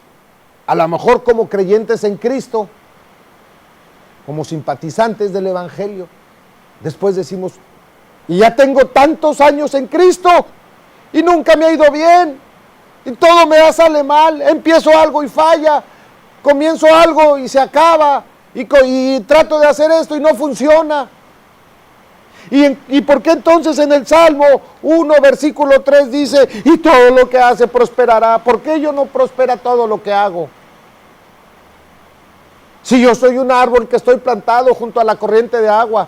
a lo mejor como creyentes en Cristo, como simpatizantes del Evangelio, después decimos, y ya tengo tantos años en Cristo y nunca me ha ido bien y todo me sale mal, empiezo algo y falla, comienzo algo y se acaba y trato de hacer esto y no funciona. ¿Y por qué entonces en el Salmo 1, versículo 3 dice, y todo lo que hace prosperará? ¿Por qué yo no prospera todo lo que hago? Si yo soy un árbol que estoy plantado junto a la corriente de agua.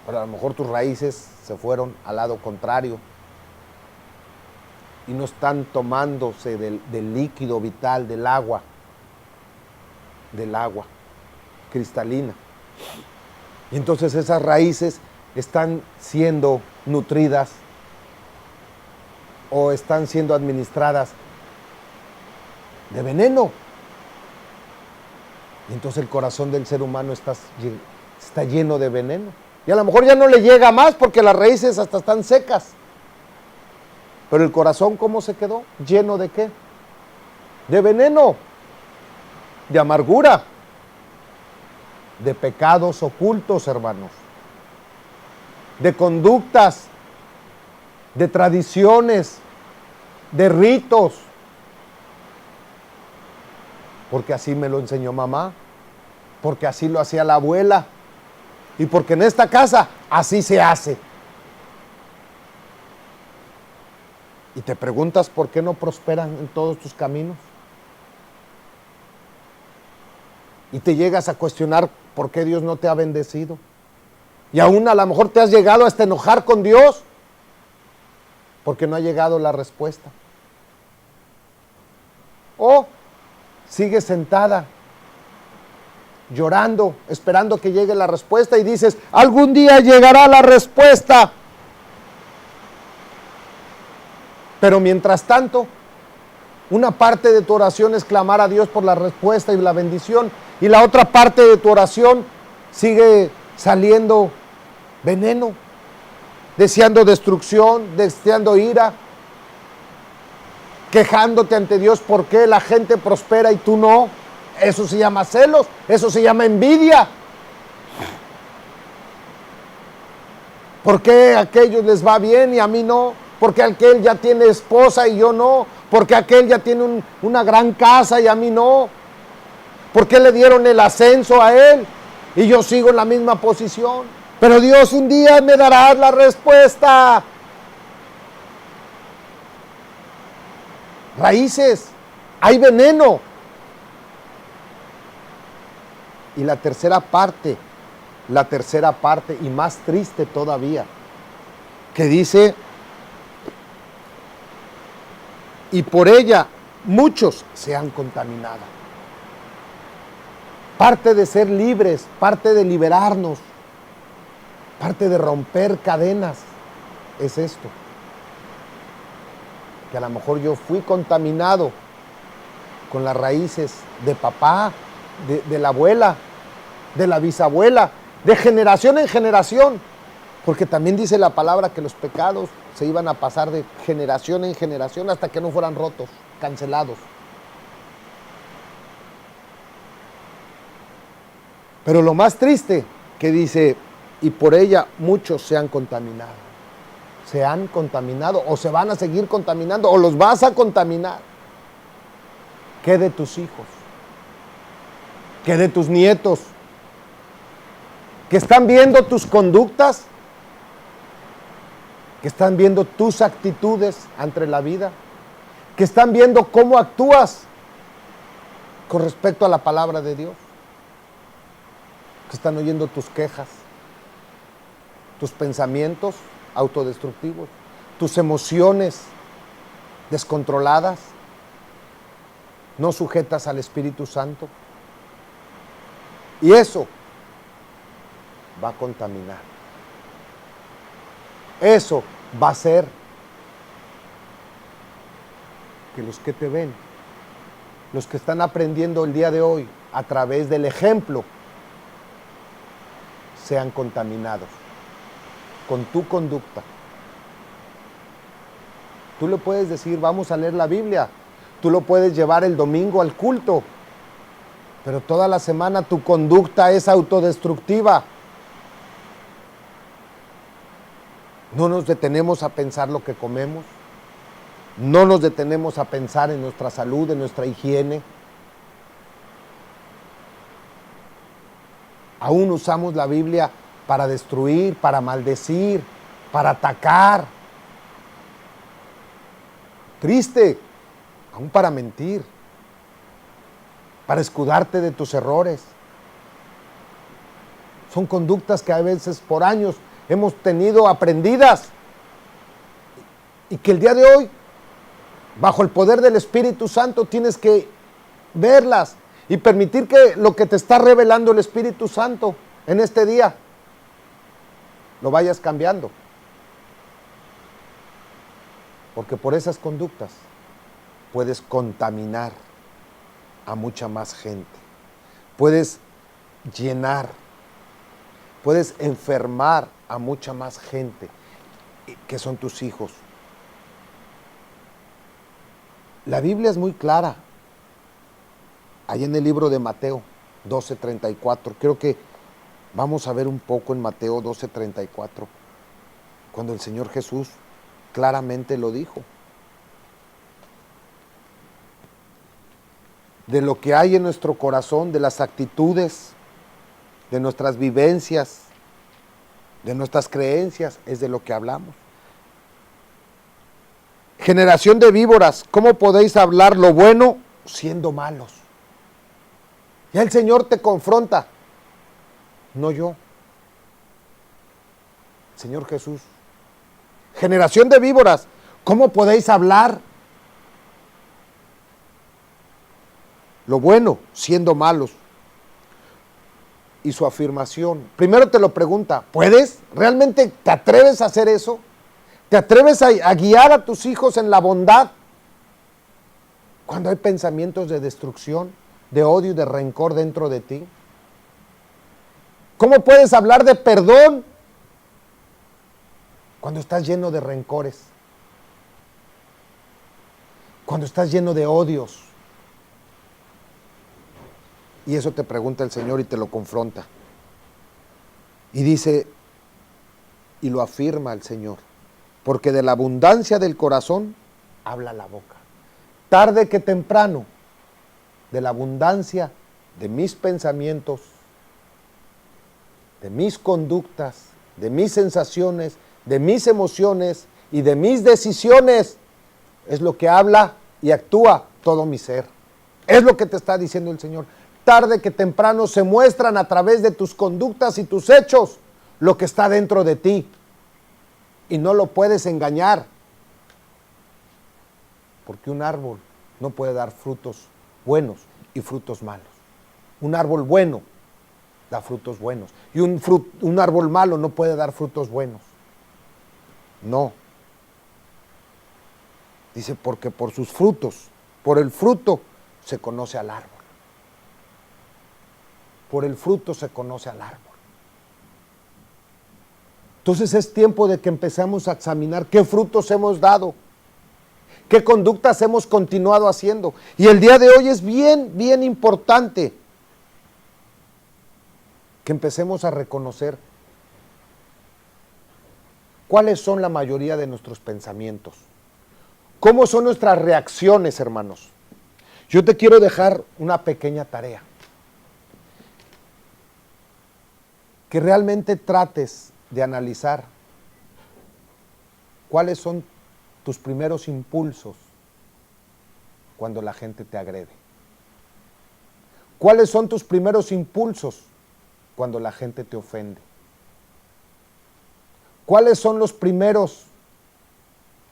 Pero a lo mejor tus raíces se fueron al lado contrario y no están tomándose del líquido vital, del agua cristalina. Y entonces esas raíces están siendo nutridas o están siendo administradas de veneno. Y entonces el corazón del ser humano está lleno de veneno. Y a lo mejor ya no le llega más porque las raíces hasta están secas. Pero el corazón, ¿cómo se quedó? ¿Lleno de qué? De veneno, de amargura, de pecados ocultos, hermanos, de conductas, de tradiciones, de ritos, porque así me lo enseñó mamá, porque así lo hacía la abuela, y porque en esta casa así se hace. Y te preguntas por qué no prosperan en todos tus caminos. Y te llegas a cuestionar por qué Dios no te ha bendecido. Y aún a lo mejor te has llegado hasta enojar con Dios porque no ha llegado la respuesta. O sigues sentada llorando, esperando que llegue la respuesta y dices, algún día llegará la respuesta. Pero mientras tanto, una parte de tu oración es clamar a Dios por la respuesta y la bendición, y la otra parte de tu oración sigue saliendo veneno, deseando destrucción, deseando ira, quejándote ante Dios por qué la gente prospera y tú no. Eso se llama celos, eso se llama envidia. ¿Por qué a aquellos les va bien y a mí no? ¿Por qué aquel ya tiene esposa y yo no? ¿Por qué aquel ya tiene una gran casa y a mí no? ¿Por qué le dieron el ascenso a él y yo sigo en la misma posición? Pero Dios, un día me darás la respuesta. Raíces, hay veneno. Y la tercera parte y más triste todavía, que dice y por ella muchos se han contaminado. Parte de ser libres, parte de liberarnos, parte de romper cadenas es esto. Que a lo mejor yo fui contaminado con las raíces de papá, de la abuela, de la bisabuela, de generación en generación. Porque también dice la palabra que los pecados se iban a pasar de generación en generación hasta que no fueran rotos, cancelados. Pero lo más triste que dice, y por ella muchos se han contaminado. Se han contaminado o se van a seguir contaminando o los vas a contaminar. ¿Qué de tus hijos? ¿Qué de tus nietos? ¿Que están viendo tus conductas? ¿Que están viendo tus actitudes ante la vida? ¿Que están viendo cómo actúas con respecto a la palabra de Dios? ¿Que están oyendo tus quejas? ¿Tus pensamientos autodestructivos? ¿Tus emociones descontroladas? ¿No sujetas al Espíritu Santo? Y eso va a contaminar. Eso va a hacer que los que te ven, los que están aprendiendo el día de hoy a través del ejemplo, sean contaminados con tu conducta. Tú le puedes decir, vamos a leer la Biblia. Tú lo puedes llevar el domingo al culto. Pero toda la semana tu conducta es autodestructiva. No nos detenemos a pensar lo que comemos. No nos detenemos a pensar en nuestra salud, en nuestra higiene. Aún usamos la Biblia para destruir, para maldecir, para atacar. Triste, aún para mentir, para escudarte de tus errores. Son conductas que a veces por años hemos tenido aprendidas y que el día de hoy, bajo el poder del Espíritu Santo, tienes que verlas y permitir que lo que te está revelando el Espíritu Santo en este día lo vayas cambiando. Porque por esas conductas puedes contaminar a mucha más gente. Puedes llenar, puedes enfermar a mucha más gente que son tus hijos. La Biblia es muy clara. Ahí en el libro de Mateo 12:34, creo que vamos a ver un poco en Mateo 12:34, cuando el Señor Jesús claramente lo dijo. De lo que hay en nuestro corazón, de las actitudes, de nuestras vivencias, de nuestras creencias, es de lo que hablamos. Generación de víboras, ¿cómo podéis hablar lo bueno siendo malos? Ya el Señor te confronta, no yo, Señor Jesús. Generación de víboras, ¿cómo podéis hablar lo bueno siendo malos? Y su afirmación, primero te lo pregunta, ¿puedes? ¿Realmente te atreves a hacer eso? ¿Te atreves a guiar a tus hijos en la bondad cuando hay pensamientos de destrucción, de odio y de rencor dentro de ti? ¿Cómo puedes hablar de perdón cuando estás lleno de rencores? Cuando estás lleno de odios. Y eso te pregunta el Señor y te lo confronta. Y dice, y lo afirma el Señor, porque de la abundancia del corazón habla la boca. Tarde que temprano, de la abundancia de mis pensamientos, de mis conductas, de mis sensaciones, de mis emociones y de mis decisiones, es lo que habla y actúa todo mi ser. Es lo que te está diciendo el Señor. Tarde que temprano se muestran a través de tus conductas y tus hechos lo que está dentro de ti. Y no lo puedes engañar. porque un árbol no puede dar frutos buenos y frutos malos. Un árbol bueno da frutos buenos y un árbol malo no puede dar frutos buenos. No. Dice, porque por sus frutos, por el fruto se conoce al árbol. Por el fruto se conoce al árbol. Entonces es tiempo de que empecemos a examinar qué frutos hemos dado, qué conductas hemos continuado haciendo. Y el día de hoy es bien importante que empecemos a reconocer cuáles son la mayoría de nuestros pensamientos. ¿Cómo son nuestras reacciones, hermanos? Yo te quiero dejar una pequeña tarea. Que realmente trates de analizar cuáles son tus primeros impulsos cuando la gente te agrede. ¿Cuáles son tus primeros impulsos cuando la gente te ofende? ¿Cuáles son los primeros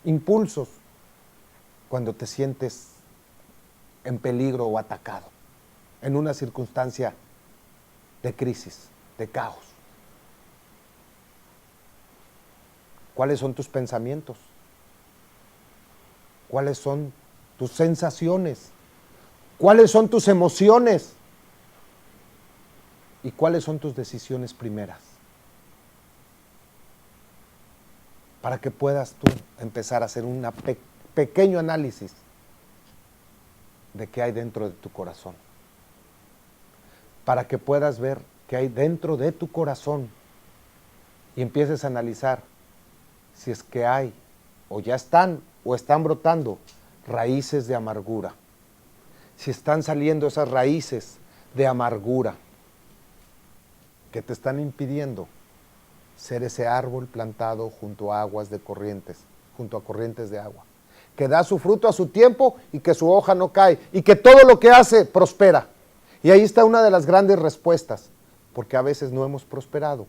impulsos cuando te sientes en peligro o atacado, en una circunstancia de crisis, de caos? ¿Cuáles son tus pensamientos? ¿Cuáles son tus sensaciones? ¿Cuáles son tus emociones? ¿Y cuáles son tus decisiones primeras? Para que puedas tú empezar a hacer un pequeño análisis de qué hay dentro de tu corazón. Para que puedas ver qué hay dentro de tu corazón y empieces a analizar si es que hay o ya están o están brotando raíces de amargura. Si están saliendo esas raíces de amargura que te están impidiendo ser ese árbol plantado junto a aguas de corrientes, junto a corrientes de agua, que da su fruto a su tiempo y que su hoja no cae y que todo lo que hace prospera. Y ahí está una de las grandes respuestas, porque a veces no hemos prosperado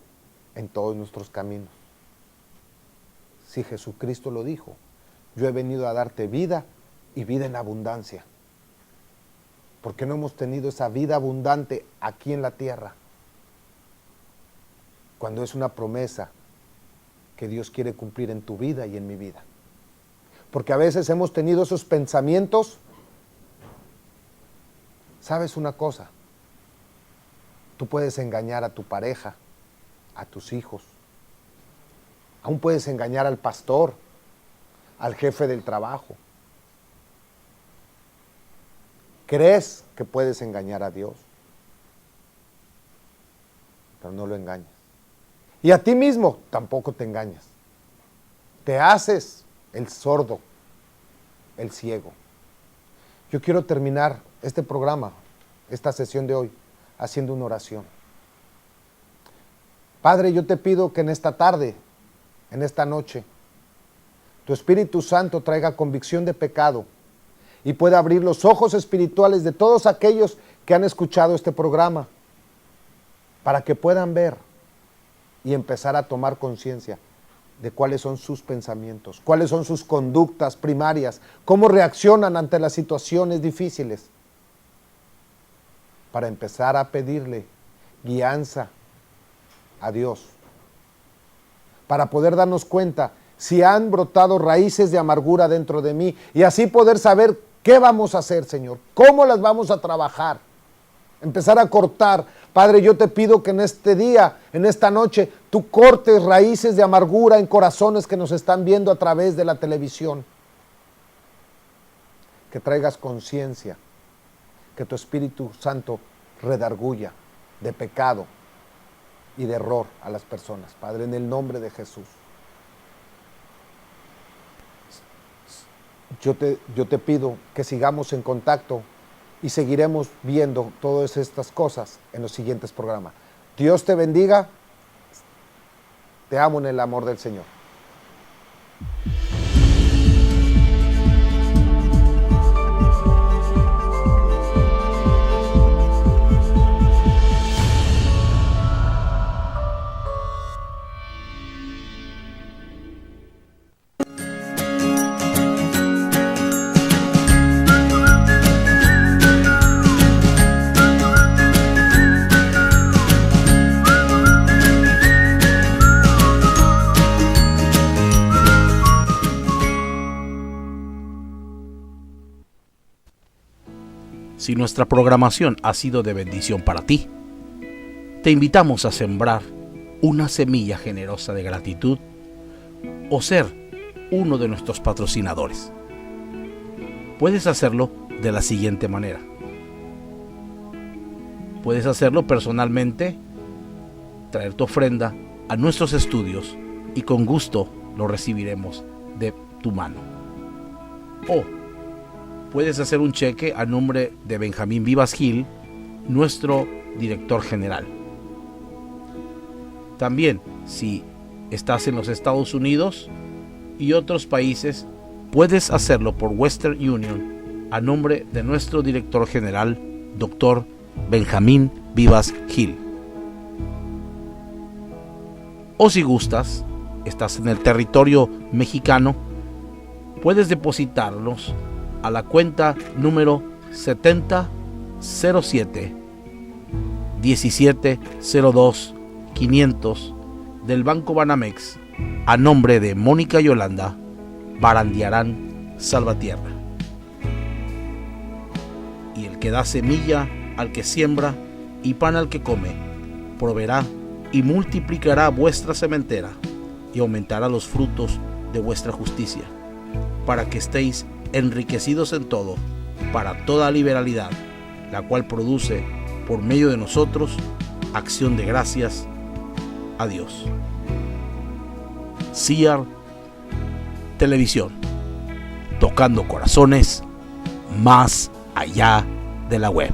en todos nuestros caminos. Si Jesucristo lo dijo, yo he venido a darte vida y vida en abundancia. ¿Por qué no hemos tenido esa vida abundante aquí en la tierra? Cuando es una promesa que Dios quiere cumplir en tu vida y en mi vida. Porque a veces hemos tenido esos pensamientos. ¿Sabes una cosa? Tú puedes engañar a tu pareja, a tus hijos. Aún puedes engañar al pastor, al jefe del trabajo. ¿Crees que puedes engañar a Dios? Pero no lo engañas. Y a ti mismo tampoco te engañas. Te haces el sordo, el ciego. Yo quiero terminar este programa, esta sesión de hoy, haciendo una oración. Padre, yo te pido que en esta tarde, en esta noche, tu Espíritu Santo traiga convicción de pecado y pueda abrir los ojos espirituales de todos aquellos que han escuchado este programa, para que puedan ver y empezar a tomar conciencia de cuáles son sus pensamientos, cuáles son sus conductas primarias, cómo reaccionan ante las situaciones difíciles, para empezar a pedirle guianza a Dios, para poder darnos cuenta si han brotado raíces de amargura dentro de mí y así poder saber qué vamos a hacer, Señor, cómo las vamos a trabajar, empezar a cortar. Padre, yo te pido que en este día, en esta noche, tú cortes raíces de amargura en corazones que nos están viendo a través de la televisión, que traigas conciencia, que tu Espíritu Santo redarguya de pecado y de error a las personas, Padre, en el nombre de Jesús. Yo te pido que sigamos en contacto y seguiremos viendo todas estas cosas en los siguientes programas. Dios te bendiga. Te amo en el amor del Señor. Si nuestra programación ha sido de bendición para ti, te invitamos a sembrar una semilla generosa de gratitud o ser uno de nuestros patrocinadores. Puedes hacerlo de la siguiente manera. Puedes hacerlo personalmente, traer tu ofrenda a nuestros estudios y con gusto lo recibiremos de tu mano. O puedes hacer un cheque a nombre de Benjamín Vivas Gil, nuestro director general. También, si estás en los Estados Unidos y otros países, puedes hacerlo por Western Union a nombre de nuestro director general, Dr. Benjamín Vivas Gil. O si gustas, estás en el territorio mexicano, puedes depositarlos a la cuenta número 7007 1702 500 del Banco Banamex a nombre de Mónica Yolanda Barandiarán Salvatierra. Y el que da semilla al que siembra y pan al que come, proveerá y multiplicará vuestra sementera y aumentará los frutos de vuestra justicia, para que estéis enriquecidos en todo, para toda liberalidad, la cual produce por medio de nosotros acción de gracias a Dios. CIAR Televisión, tocando corazones más allá de la web.